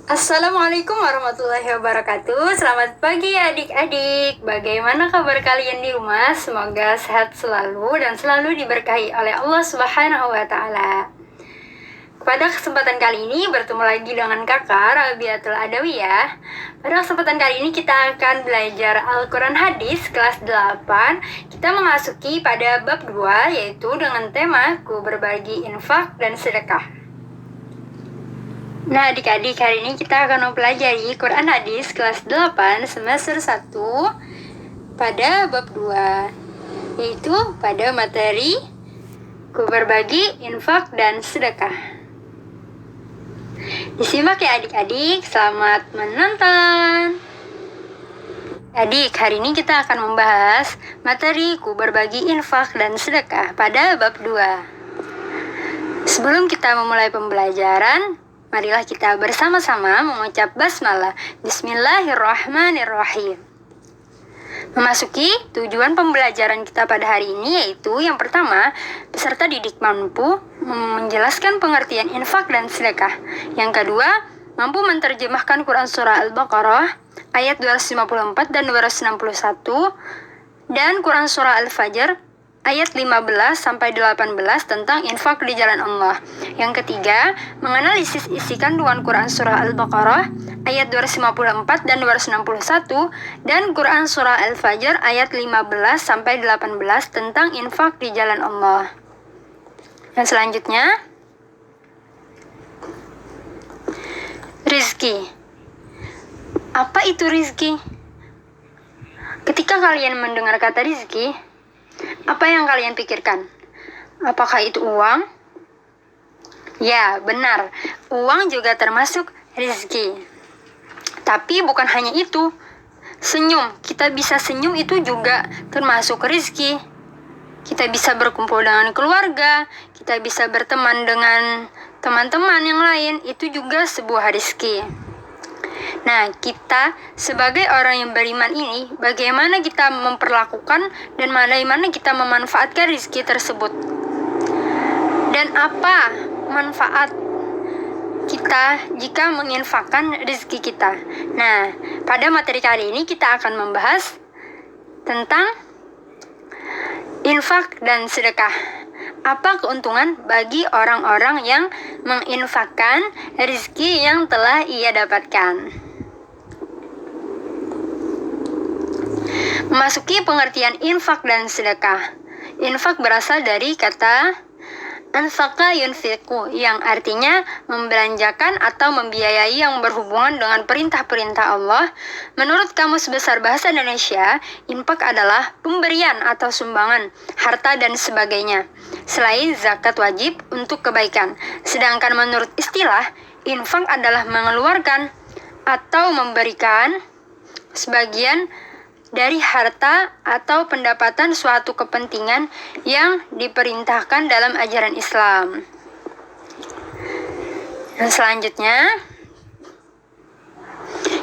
Assalamualaikum warahmatullahi wabarakatuh. Selamat pagi adik-adik. Bagaimana kabar kalian di rumah? Semoga sehat selalu dan selalu diberkahi oleh Allah Subhanahu wa taala. Pada kesempatan kali ini bertemu lagi dengan kakak Rabiatul Adawiyah. Pada kesempatan kali ini kita akan belajar Al-Quran Hadis kelas 8. Kita memasuki pada bab 2, yaitu dengan tema Ku berbagi infak dan sedekah. Nah adik-adik, hari ini kita akan mempelajari Quran Hadis kelas 8 semester 1 pada bab 2, yaitu pada materi Ku berbagi infak dan sedekah. Disimak ya adik-adik, selamat menonton. Adik, hari ini kita akan membahas materi Ku berbagi infak dan sedekah pada bab 2. Sebelum kita memulai pembelajaran, marilah kita bersama-sama mengucap basmalah. Bismillahirrahmanirrahim. Memasuki tujuan pembelajaran kita pada hari ini, yaitu yang pertama, peserta didik mampu menjelaskan pengertian infak dan sedekah. Yang kedua, mampu menerjemahkan Quran Surah Al-Baqarah ayat 254 dan 261 dan Quran Surah Al-Fajr ayat 15-18 tentang infak di jalan Allah. Yang ketiga, menganalisis isi kandungan Quran Surah Al-Baqarah ayat 254 dan 261 dan Quran Surah Al-Fajr ayat 15-18 tentang infak di jalan Allah. Yang selanjutnya, rizki. Apa itu rizki? Ketika kalian mendengar kata rizki, apa yang kalian pikirkan? Apakah itu uang? Ya, benar. Uang juga termasuk rezeki. Tapi bukan hanya itu. Senyum, kita bisa senyum itu juga termasuk rezeki. Kita bisa berkumpul dengan keluarga, kita bisa berteman dengan teman-teman yang lain, itu juga sebuah rezeki. Nah, kita sebagai orang yang beriman ini, bagaimana kita memperlakukan dan bagaimana kita memanfaatkan rezeki tersebut? Dan apa manfaat kita jika menginfakkan rezeki kita? Nah, pada materi kali ini kita akan membahas tentang infak dan sedekah. Apa keuntungan bagi orang-orang yang menginfakkan rezeki yang telah ia dapatkan? Memasuki pengertian infak dan sedekah. Infak berasal dari kata anfaqa yunfiqu, yang artinya membelanjakan atau membiayai yang berhubungan dengan perintah-perintah Allah. Menurut Kamus Besar Bahasa Indonesia, infak adalah pemberian atau sumbangan, harta dan sebagainya, selain zakat wajib untuk kebaikan. Sedangkan menurut istilah, infak adalah mengeluarkan atau memberikan sebagian dari harta atau pendapatan suatu kepentingan yang diperintahkan dalam ajaran Islam. Dan selanjutnya,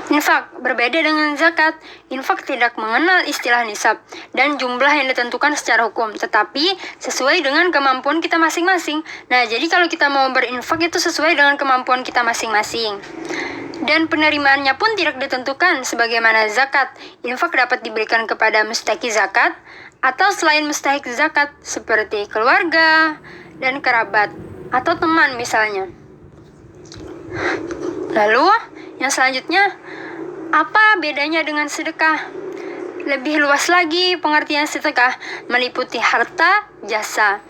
infak berbeda dengan zakat. Infak tidak mengenal istilah nisab dan jumlah yang ditentukan secara hukum, tetapi sesuai dengan kemampuan kita masing-masing. Nah, jadi kalau kita mau berinfak itu sesuai dengan kemampuan kita masing-masing. Dan penerimaannya pun tidak ditentukan sebagaimana zakat. Infak dapat diberikan kepada mustahik zakat atau selain mustahik zakat seperti keluarga dan kerabat atau teman misalnya. Lalu yang selanjutnya, apa bedanya dengan sedekah? Lebih luas lagi pengertian sedekah, meliputi harta, jasa,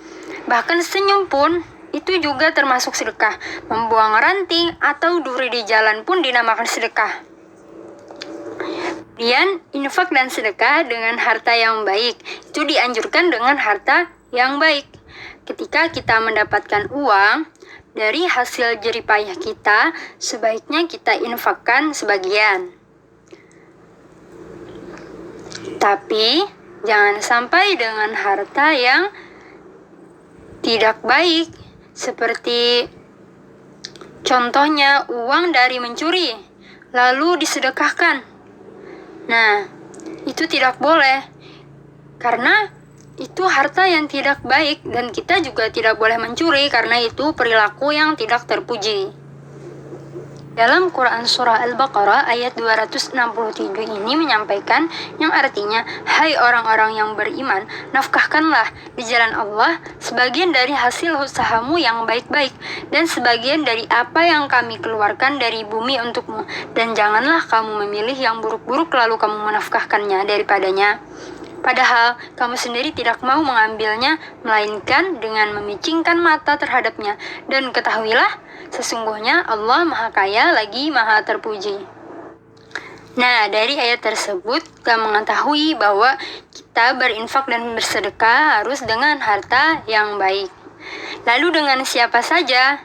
bahkan senyum pun itu juga termasuk sedekah. Membuang ranting atau duri di jalan pun dinamakan sedekah. Kemudian, infak dan sedekah dengan harta yang baik. Itu dianjurkan dengan harta yang baik. Ketika kita mendapatkan uang dari hasil jeripayah kita, sebaiknya kita infakkan sebagian. Tapi, jangan sampai dengan harta yang tidak baik. Seperti contohnya uang dari mencuri lalu disedekahkan. Nah, itu tidak boleh karena itu harta yang tidak baik dan kita juga tidak boleh mencuri karena itu perilaku yang tidak terpuji. Dalam Quran Surah Al-Baqarah ayat 267 ini menyampaikan yang artinya, hai orang-orang yang beriman, nafkahkanlah di jalan Allah sebagian dari hasil usahamu yang baik-baik dan sebagian dari apa yang kami keluarkan dari bumi untukmu, dan janganlah kamu memilih yang buruk-buruk lalu kamu menafkahkannya daripadanya. Padahal kamu sendiri tidak mau mengambilnya, melainkan dengan memicingkan mata terhadapnya. Dan ketahuilah, sesungguhnya Allah Maha Kaya lagi Maha Terpuji. Nah, dari ayat tersebut kita mengetahui bahwa kita berinfak dan bersedekah harus dengan harta yang baik. Lalu dengan siapa saja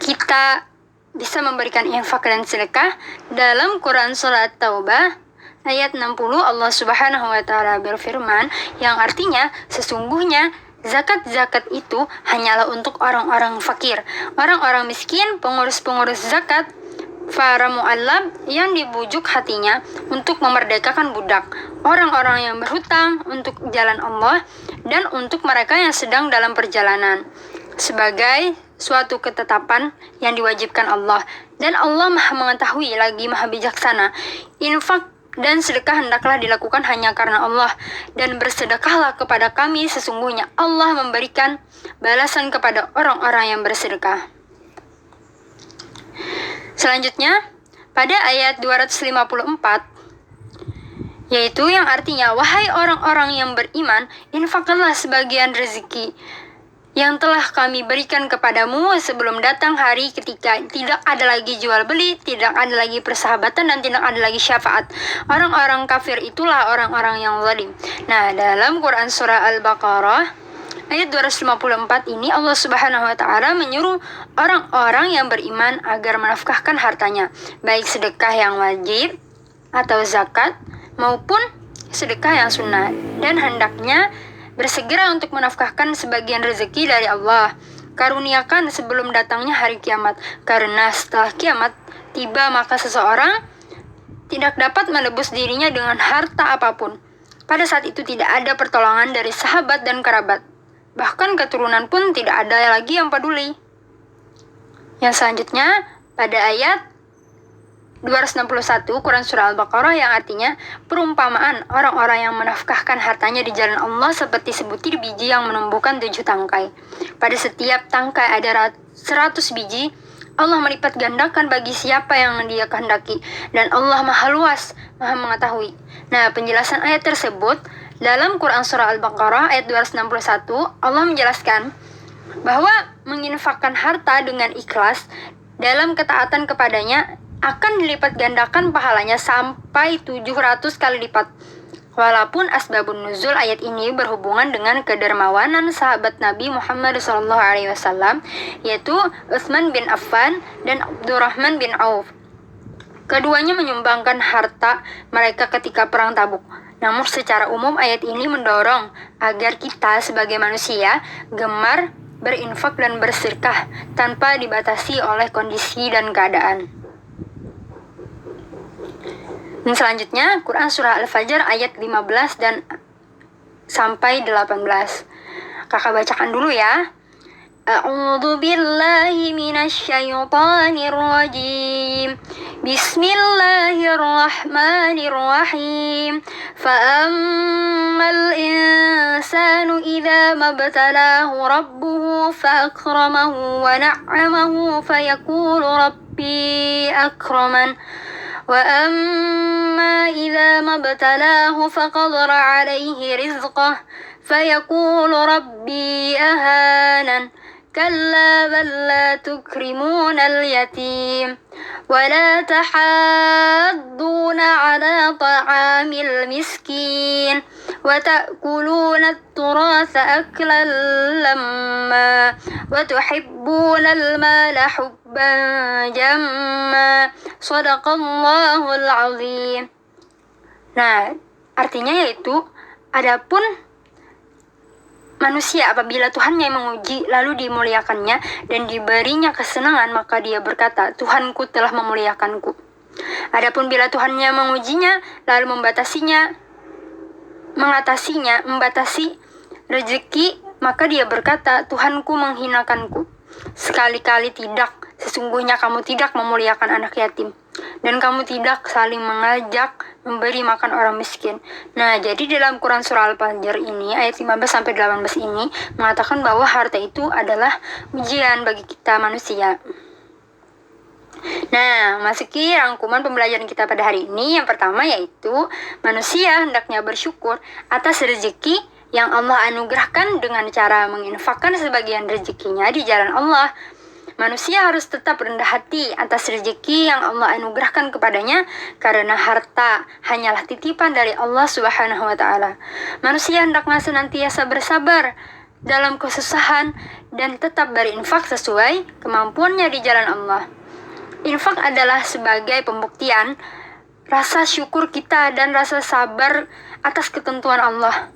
kita bisa memberikan infak dan sedekah? Dalam Quran Surat Taubah ayat 60 Allah Subhanahu wa taala berfirman yang artinya, sesungguhnya zakat-zakat itu hanyalah untuk orang-orang fakir, orang-orang miskin, pengurus-pengurus zakat, para mu'allab yang dibujuk hatinya untuk memerdekakan budak, orang-orang yang berhutang untuk jalan Allah, dan untuk mereka yang sedang dalam perjalanan, sebagai suatu ketetapan yang diwajibkan Allah. Dan Allah Maha mengetahui lagi Maha bijaksana. Infak dan sedekah hendaklah dilakukan hanya karena Allah, dan bersedekahlah kepada kami, sesungguhnya Allah memberikan balasan kepada orang-orang yang bersedekah. Selanjutnya, pada ayat 254, yaitu yang artinya, wahai orang-orang yang beriman, infakkanlah sebagian rezeki yang telah kami berikan kepadamu sebelum datang hari ketika tidak ada lagi jual beli, tidak ada lagi persahabatan, dan tidak ada lagi syafaat. Orang-orang kafir itulah orang-orang yang zalim. Nah, dalam Quran Surah Al-Baqarah ayat 254 ini Allah Subhanahu wa taala menyuruh orang-orang yang beriman agar menafkahkan hartanya, baik sedekah yang wajib atau zakat maupun sedekah yang sunnah, dan hendaknya bersegera untuk menafkahkan sebagian rezeki dari Allah. Karuniakan sebelum datangnya hari kiamat, karena setelah kiamat tiba maka seseorang tidak dapat menebus dirinya dengan harta apapun. Pada saat itu tidak ada pertolongan dari sahabat dan kerabat. Bahkan keturunan pun tidak ada lagi yang peduli. Yang selanjutnya, pada ayat 261 Quran Surah Al-Baqarah yang artinya, perumpamaan orang-orang yang menafkahkan hartanya di jalan Allah seperti sebutir biji yang menumbuhkan 7 tangkai. Pada setiap tangkai ada 100 biji. Allah melipat gandakan bagi siapa yang dia kehendaki, dan Allah Maha luas, Maha mengetahui. Nah, penjelasan ayat tersebut dalam Quran Surah Al-Baqarah ayat 261, Allah menjelaskan bahwa menginfakkan harta dengan ikhlas dalam ketaatan kepadanya akan dilipat gandakan pahalanya sampai 700 kali lipat. Walaupun asbabun nuzul ayat ini berhubungan dengan kedermawanan sahabat Nabi Muhammad SAW, yaitu Utsman bin Affan dan Abdurrahman bin Auf. Keduanya menyumbangkan harta mereka ketika perang Tabuk. Namun secara umum ayat ini mendorong agar kita sebagai manusia gemar berinfak dan bersedekah tanpa dibatasi oleh kondisi dan keadaan. Dan selanjutnya, Quran Surah Al-Fajr ayat 15 dan sampai 18. Kakak bacakan dulu ya. A'udzu billahi minasyaitonir rajim. Bismillahirrahmanirrahim. Fa'ammal insanu idza mabtalahu rabbuhu fa'akramahu wa na'amahu fayaqulu rabbi akraman. وأما إذا ما ابتلاه فقدر عليه رزقه فيقول ربي أهانن كلا بل لا تكرمون اليتيم ولا تحاضون على طعام المسكين وتأكلون التراث أكلا لما وتحبون المال حبا جما صدق الله العظيم. Nah, artinya yaitu, adapun manusia apabila Tuhannya menguji lalu dimuliakannya dan diberinya kesenangan, maka dia berkata, Tuhanku telah memuliakanku. Adapun bila Tuhannya mengujinya lalu membatasi rezeki, maka dia berkata, Tuhanku menghinakanku. Sekali-kali tidak, Sesungguhnya kamu tidak memuliakan anak yatim, dan kamu tidak saling mengajak memberi makan orang miskin. Nah, jadi dalam Quran surah Al-Fajr ini, ayat 15-18 ini, mengatakan bahwa harta itu adalah ujian bagi kita manusia. Nah, masuki rangkuman pembelajaran kita pada hari ini. Yang pertama yaitu, manusia hendaknya bersyukur atas rezeki yang Allah anugerahkan dengan cara menginfakkan sebagian rezekinya di jalan Allah. Manusia harus tetap rendah hati atas rezeki yang Allah anugerahkan kepadanya, karena harta hanyalah titipan dari Allah Subhanahu wa Ta'ala. Manusia hendaknya senantiasa bersabar dalam kesusahan dan tetap berinfak sesuai kemampuannya di jalan Allah. Infak adalah sebagai pembuktian rasa syukur kita dan rasa sabar atas ketentuan Allah.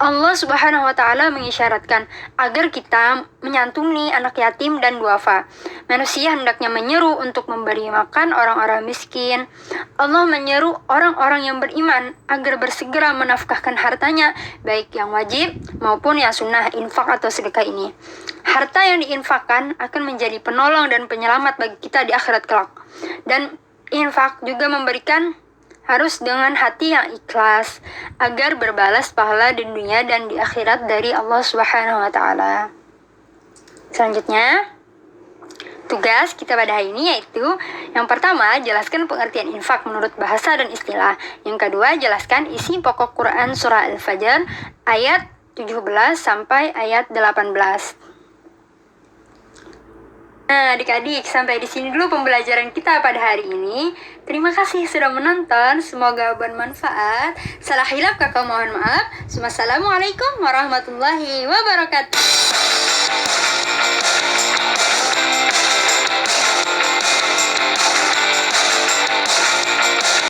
Allah Subhanahu wa Ta'ala mengisyaratkan agar kita menyantuni anak yatim dan duafa. Manusia hendaknya menyeru untuk memberi makan orang-orang miskin. Allah menyeru orang-orang yang beriman agar bersegera menafkahkan hartanya, baik yang wajib maupun yang sunnah infak atau sedekah ini. Harta yang diinfakkan akan menjadi penolong dan penyelamat bagi kita di akhirat kelak. Dan infak juga memberikan harus dengan hati yang ikhlas agar berbalas pahala di dunia dan di akhirat dari Allah Subhanahu wa Ta'ala. Selanjutnya, tugas kita pada hari ini yaitu, yang pertama, jelaskan pengertian infak menurut bahasa dan istilah. Yang kedua, jelaskan isi pokok Quran surah Al-Fajr ayat 17 sampai ayat 18. Nah, adik-adik, sampai di sini dulu pembelajaran kita pada hari ini. Terima kasih sudah menonton, semoga bermanfaat. Salah hilaf kakak mohon maaf. Wassalamualaikum warahmatullahi wabarakatuh.